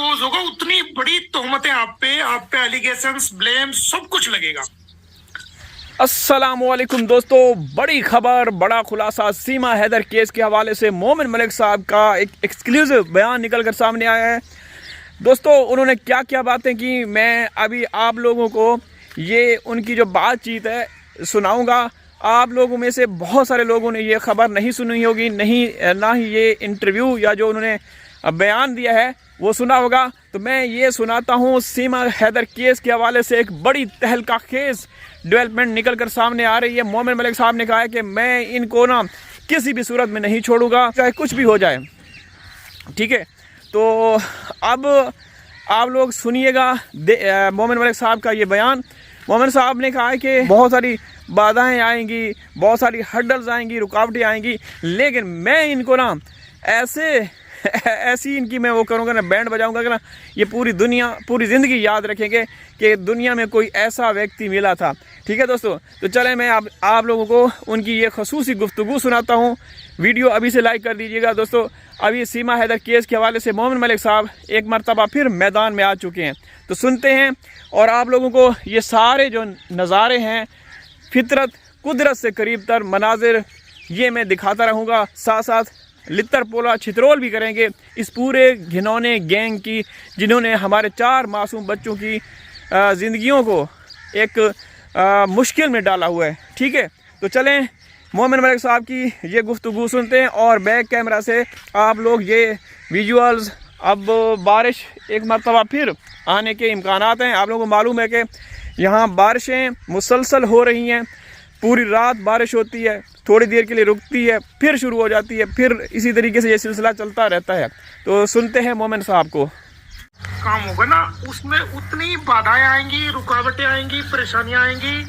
कोज होगा उतनी बड़ी तोहमतें आप पे एलिगेशंस, ब्लेम, सब कुछ लगेगा। अस्सलामुअलैकुम दोस्तों, बड़ी खबर, बड़ा खुलासा सीमा हैदर केस के हवाले से मोमिन मलिक साहब का एक एक्सक्लूसिव बयान निकल कर सामने आया है। दोस्तों, उन्होंने क्या क्या बातें की, मैं अभी आप लोगों को ये उनकी जो बातचीत है सुनाऊंगा। आप लोगों में से बहुत सारे लोगों ने ये खबर नहीं सुनी होगी, ना ही ये इंटरव्यू या जो उन्होंने बयान दिया है वो सुना होगा। तो मैं ये सुनाता हूँ। सीमा हैदर केस के हवाले से एक बड़ी तहलका खेज डेवलपमेंट निकल कर सामने आ रही है। मोमिन मलिक साहब ने कहा है कि मैं इनको ना किसी भी सूरत में नहीं छोड़ूंगा, चाहे कुछ भी हो जाए। ठीक है, तो अब आप लोग सुनिएगा मोमिन मलिक साहब का ये बयान। मोमिन साहब ने कहा है कि बहुत सारी बाधाएं आएंगी, बहुत सारी हर्डल्स आएंगी, रुकावटें आएंगी, लेकिन मैं इनको ना ऐसी इनकी मैं वो करूँगा ना, बैंड बजाऊंगा कि ना ये पूरी दुनिया, पूरी ज़िंदगी याद रखेंगे कि दुनिया में कोई ऐसा व्यक्ति मिला था। ठीक है दोस्तों, तो चलें मैं आप लोगों को उनकी ये खसूसी गुफ्तगू सुनाता हूँ। वीडियो अभी से लाइक कर दीजिएगा दोस्तों। अभी सीमा हैदर केस के हवाले से मोमिन मलिक साहब एक मरतबा फिर मैदान में आ चुके हैं, तो सुनते हैं। और आप लोगों को ये सारे जो नज़ारे हैं, फितरत, कुदरत से करीब तर मनाजिर, ये मैं दिखाता रहूँगा, साथ साथ लित्तर पोला छितरोल भी करेंगे इस पूरे घिनौने गैंग की, जिन्होंने हमारे 4 मासूम बच्चों की ज़िंदगियों को एक मुश्किल में डाला हुआ है। ठीक है, तो चलें मोमिन मलिक साहब की ये गुफ्तगू सुनते हैं। और बैक कैमरा से आप लोग ये विजुअल्स, अब बारिश एक मरतबा फिर आने के इम्कानात हैं। आप लोगों को मालूम है कि यहाँ बारिशें मुसलसल हो रही हैं, पूरी रात बारिश होती है, थोड़ी देर के लिए रुकती है, फिर शुरू हो जाती है, फिर इसी तरीके से ये सिलसिला चलता रहता है। तो सुनते हैं मोमिन साहब को। काम होगा ना, उसमें उतनी बाधाएं आएंगी, रुकावटें आएंगी, परेशानियां आएंगी,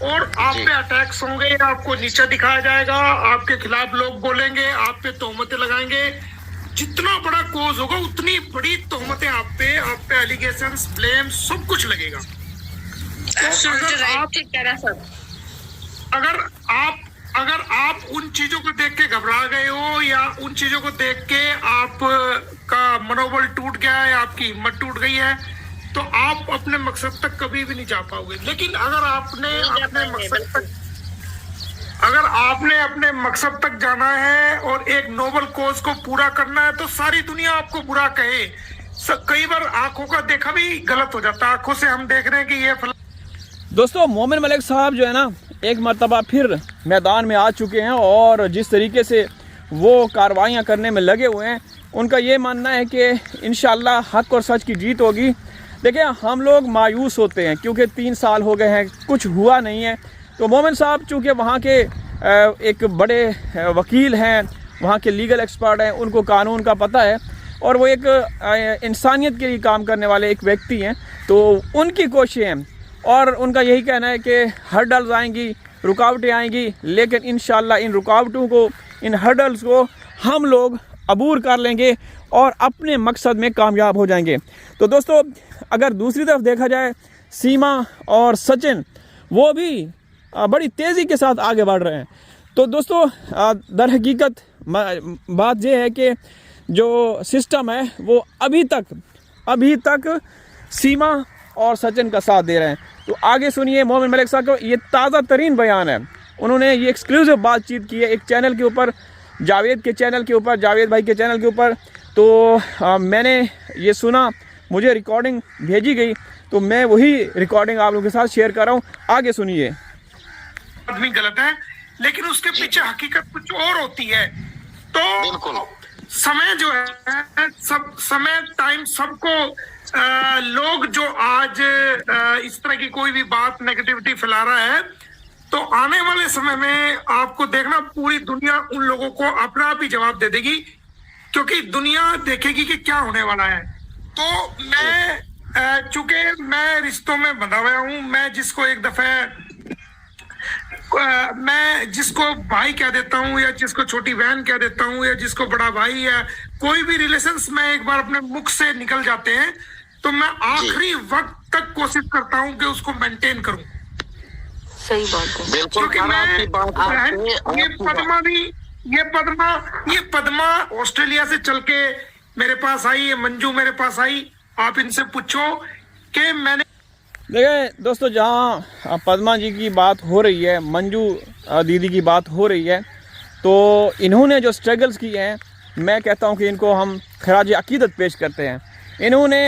और आप पे अटैक्स होंगे, आपको नीचा दिखाया जाएगा, आपके खिलाफ लोग बोलेंगे, आप पे तोहमतें लगाएंगे। जितना बड़ा कोज होगा उतनी बड़ी तोहमतें आप पे एलिगेशंस, ब्लेम, सब कुछ लगेगा। अगर आप उन चीजों को देख के घबरा गए हो, या उन चीजों को देख के आपका मनोबल टूट गया है, आपकी हिम्मत टूट गई है, तो आप अपने मकसद तक कभी भी नहीं जा पाओगे। लेकिन अगर आपने अपने मकसद तक जाना है और एक नोबल कोज को पूरा करना है, तो सारी दुनिया आपको बुरा कहे। कई बार आंखों का देखा भी गलत हो जाता है। आंखों से हम देख रहे हैं कि ये दोस्तों, मोमिन मलिक साहब जो है ना एक मरतबा फिर मैदान में आ चुके हैं, और जिस तरीके से वो कार्रवाइयाँ करने में लगे हुए हैं, उनका ये मानना है कि इंशाअल्लाह हक़ और सच की जीत होगी। देखिए, हम लोग मायूस होते हैं क्योंकि 3 साल हो गए हैं, कुछ हुआ नहीं है। तो मोमिन साहब चूँकि वहाँ के एक बड़े वकील हैं, वहाँ के लीगल एक्सपर्ट हैं, उनको कानून का पता है, और वो एक इंसानियत के लिए काम करने वाले एक व्यक्ति हैं। तो उनकी कोशिशें, और उनका यही कहना है कि हर्डल्स आएंगी, रुकावटें आएंगी, लेकिन इंशाअल्लाह इन रुकावटों को, इन हर्डल्स को हम लोग अबूर कर लेंगे और अपने मकसद में कामयाब हो जाएंगे। तो दोस्तों, अगर दूसरी तरफ देखा जाए, सीमा और सचिन वो भी बड़ी तेज़ी के साथ आगे बढ़ रहे हैं। तो दोस्तों, दर हकीकत बात यह है कि जो सिस्टम है वो अभी तक सीमा और सचिन का साथ दे रहे हैं। तो आगे सुनिए मोमिन मलिक साहब का ये ताज़ा तरीन बयान है। उन्होंने ये एक्सक्लूसिव बातचीत की है एक चैनल के ऊपर, जावेद भाई के चैनल के ऊपर। तो मैंने ये सुना, मुझे रिकॉर्डिंग भेजी गई, तो मैं वही रिकॉर्डिंग आप लोगों के साथ शेयर कर रहा हूँ। आगे सुनिए। आदमी गलत है, लेकिन उसके पीछे हकीकत कुछ और होती है। तो समय जो है, समय, टाइम, सबको लोग जो आज इस तरह की कोई भी बात, नेगेटिविटी फैला रहा है, तो आने वाले समय में आपको देखना, पूरी दुनिया उन लोगों को अपना आप ही जवाब दे देगी, क्योंकि दुनिया देखेगी कि क्या होने वाला है। तो मैं चूंकि मैं रिश्तों में बंधा हुआ हूं, मैं जिसको भाई कह देता हूँ, या जिसको छोटी बहन कह देता हूँ, या जिसको बड़ा भाई, या कोई भी रिलेशंस में एक बार अपने मुख से निकल जाते हैं, तो मैं आखिरी वक्त तक कोशिश करता हूँ कि उसको मेंटेन करूं। सही बात है, बिल्कुल। क्योंकि ये पद्मा ऑस्ट्रेलिया से चल के मेरे पास आई, ये मंजू मेरे पास आई, आप इनसे पूछो कि मैंने देखिए दोस्तों, जहाँ पद्मा जी की बात हो रही है, मंजू दीदी की बात हो रही है, तो इन्होंने जो स्ट्रगल्स किए हैं, मैं कहता हूँ कि इनको हम खराज अकीदत पेश करते हैं। इन्होंने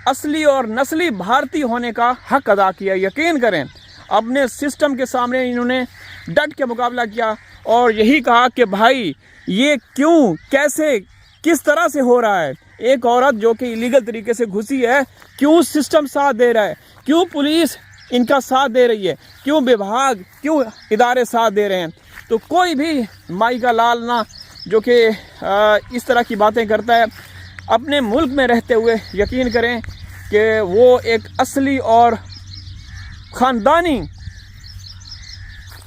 असली और नस्ली भारतीय होने का हक अदा किया। यकीन करें, अपने सिस्टम के सामने इन्होंने डट के मुकाबला किया और यही कहा कि भाई ये क्यों, कैसे, किस तरह से हो रहा है। एक औरत जो कि इलीगल तरीके से घुसी है, क्यों सिस्टम साथ दे रहा है, क्यों पुलिस इनका साथ दे रही है, क्यों विभाग, क्यों इदारे साथ दे रहे हैं। तो कोई भी माई का लाल ना जो कि इस तरह की बातें करता है अपने मुल्क में रहते हुए, यकीन करें कि वो एक असली और ख़ानदानी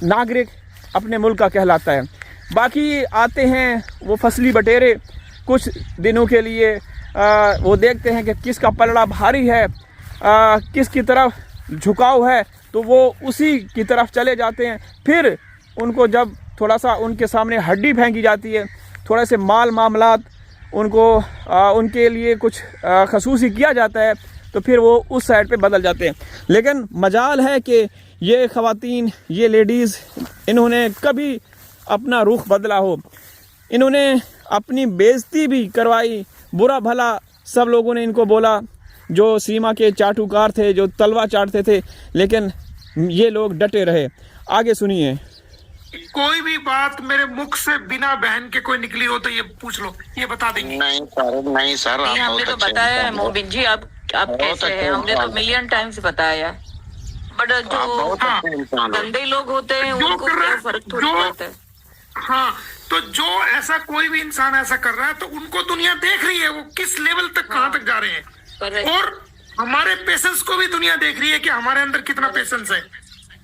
नागरिक अपने मुल्क का कहलाता है। बाकी आते हैं वो फसली बटेरे, कुछ दिनों के लिए वो देखते हैं कि किसका पलड़ा भारी है, किसकी तरफ झुकाव है, तो वो उसी की तरफ चले जाते हैं। फिर उनको जब थोड़ा सा उनके सामने हड्डी फेंकी जाती है, थोड़े से माल मामलात उनको उनके लिए कुछ खसूसी किया जाता है, तो फिर वो उस साइड पे बदल जाते हैं। लेकिन मजाल है कि ये ख़वातीन, ये लेडीज़, इन्होंने कभी अपना रुख बदला हो। इन्होंने अपनी बेइज्जती भी करवाई, बुरा भला सब लोगों ने इनको बोला, जो सीमा के चाटुकार थे, जो तलवा चाटते थे, लेकिन ये लोग डटे रहे। आगे सुनिए। कोई भी बात मेरे मुख से बिना बहन के कोई निकली हो तो ये पूछ लो, ये बता देंगे। नहीं सर, हमने तो बताया है मोबिन जी, आप कैसे हैं, हमने तो मिलियन टाइम्स बताया। बट जो गंदे लोग होते हैं उनको क्या फर्क थोड़ी पड़ता है। हाँ, तो जो ऐसा कोई भी इंसान ऐसा कर रहा है तो उनको दुनिया देख रही है वो किस लेवल तक कहाँ तक जा रहे हैं, और हमारे पेशेंस को भी दुनिया देख रही है कि हमारे अंदर कितना पेशेंस है।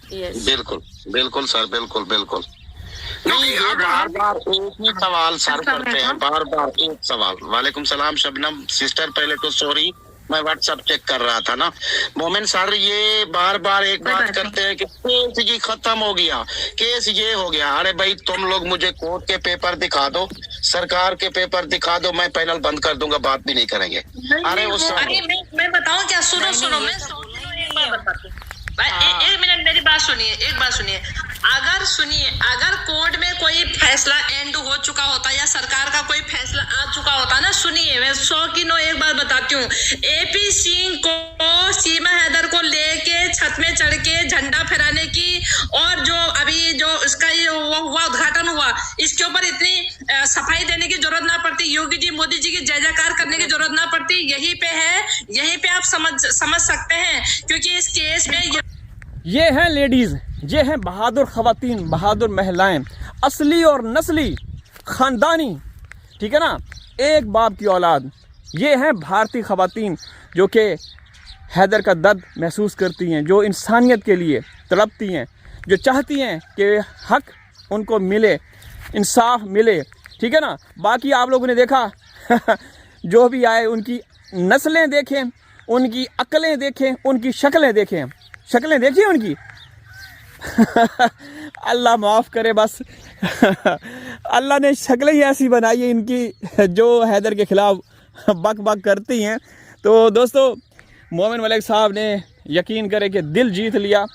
बिल्कुल बिल्कुल सर, बिल्कुल बिल्कुल। नहीं, ये बार बार एक ही सवाल सर करते हैं, बार बार एक सवाल। वालेकुम सलाम शबनम सिस्टर, पहले तो सॉरी, मैं व्हाट्सएप चेक कर रहा था ना। मोमिन सर ये बार बार एक बात करते हैं कि केस ये खत्म हो गया, केस ये हो गया। अरे भाई तुम लोग मुझे कोर्ट के पेपर दिखा दो, सरकार के पेपर दिखा दो, मैं पैनल बंद कर दूंगा, बात भी नहीं करेंगे। अरे उस मैं बताऊं क्या, सुनो मैं एक बार बताती हूँ। एक मिनट मेरी बात सुनिए, एक बात सुनिए। अगर कोर्ट में कोई फैसला एंड हो चुका होता या सरकार का कोई फैसला आ चुका होता ना, सुनिए मैं 100 की नो एक बात बताती हूँ। एपी सिंह को, सीमा हैदर को लेके छत में चढ़ के झंडा फहराने की, और जो अभी जो इसका ये वो हुआ उद्घाटन हुआ, इसके ऊपर इतनी सफाई देने की जरूरत ना पड़ती, योगी जी मोदी जी की जय जयकार करने की जरूरत ना पड़ती। यहीं पे है, यहीं पे आप समझ सकते हैं, क्योंकि इस केस में ये हैं लेडीज़, ये हैं बहादुर ख़वातीन, बहादुर महिलाएं, असली और नस्ली ख़ानदानी, ठीक है ना, एक बाप की औलाद। ये हैं भारतीय ख़वातीन जो कि हैदर का दर्द महसूस करती हैं, जो इंसानियत के लिए तड़पती हैं, जो चाहती हैं कि हक उनको मिले, इंसाफ मिले, ठीक है ना। बाकी आप लोगों ने देखा जो भी आए उनकी नस्लें देखें, उनकी अक्लें देखें, उनकी शक्लें देखें, शक्लें देखिए उनकी अल्लाह माफ़ करे, बस अल्लाह ने शक्लें ही ऐसी बनाई है इनकी जो हैदर के ख़िलाफ़ बक बक करती हैं। तो दोस्तों, मोमिन मलिक साहब ने यकीन करे कि दिल जीत लिया।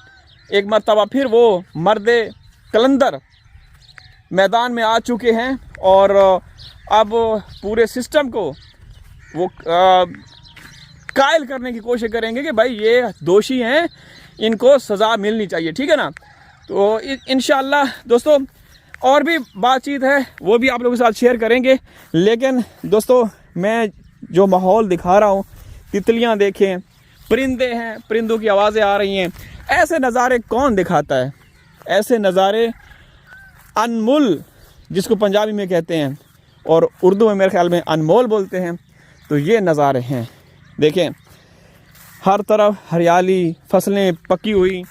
एक मरतबा फिर वो मर्दे कलंदर मैदान में आ चुके हैं और अब पूरे सिस्टम को वो कायल करने की कोशिश करेंगे कि भाई ये दोषी हैं, इनको सज़ा मिलनी चाहिए, ठीक है ना। तो इंशाअल्लाह दोस्तों और भी बातचीत है, वो भी आप लोगों के साथ शेयर करेंगे। लेकिन दोस्तों मैं जो माहौल दिखा रहा हूँ, तितलियाँ देखें, परिंदे हैं, परिंदों की आवाज़ें आ रही हैं, ऐसे नज़ारे कौन दिखाता है? ऐसे नज़ारे अनमोल, जिसको पंजाबी में कहते हैं और उर्दू में मेरे ख्याल में अनमोल बोलते हैं, तो ये नज़ारे हैं। देखें हर तरफ हरियाली, फसलें पकी हुई,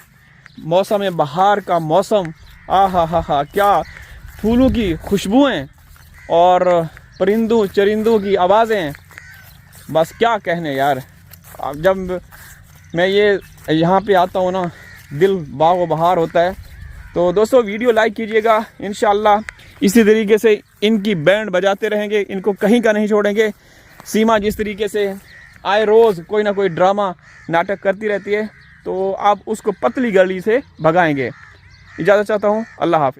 मौसम बहार का मौसम, हा क्या फूलों की खुशबुएं और परिंदों चरिंदों की आवाज़ें, बस क्या कहने यार। अब जब मैं ये यहाँ पे आता हूँ ना, दिल बाग़ बहार होता है। तो दोस्तों वीडियो लाइक कीजिएगा, इंशाअल्लाह इसी तरीके से इनकी बैंड बजाते रहेंगे, इनको कहीं का नहीं छोड़ेंगे। सीमा जिस तरीके से आए रोज़ कोई ना कोई ड्रामा नाटक करती रहती है, तो आप उसको पतली गली से भगाएंगे। इजाज़त चाहता हूँ, अल्लाह हाफ़िज़।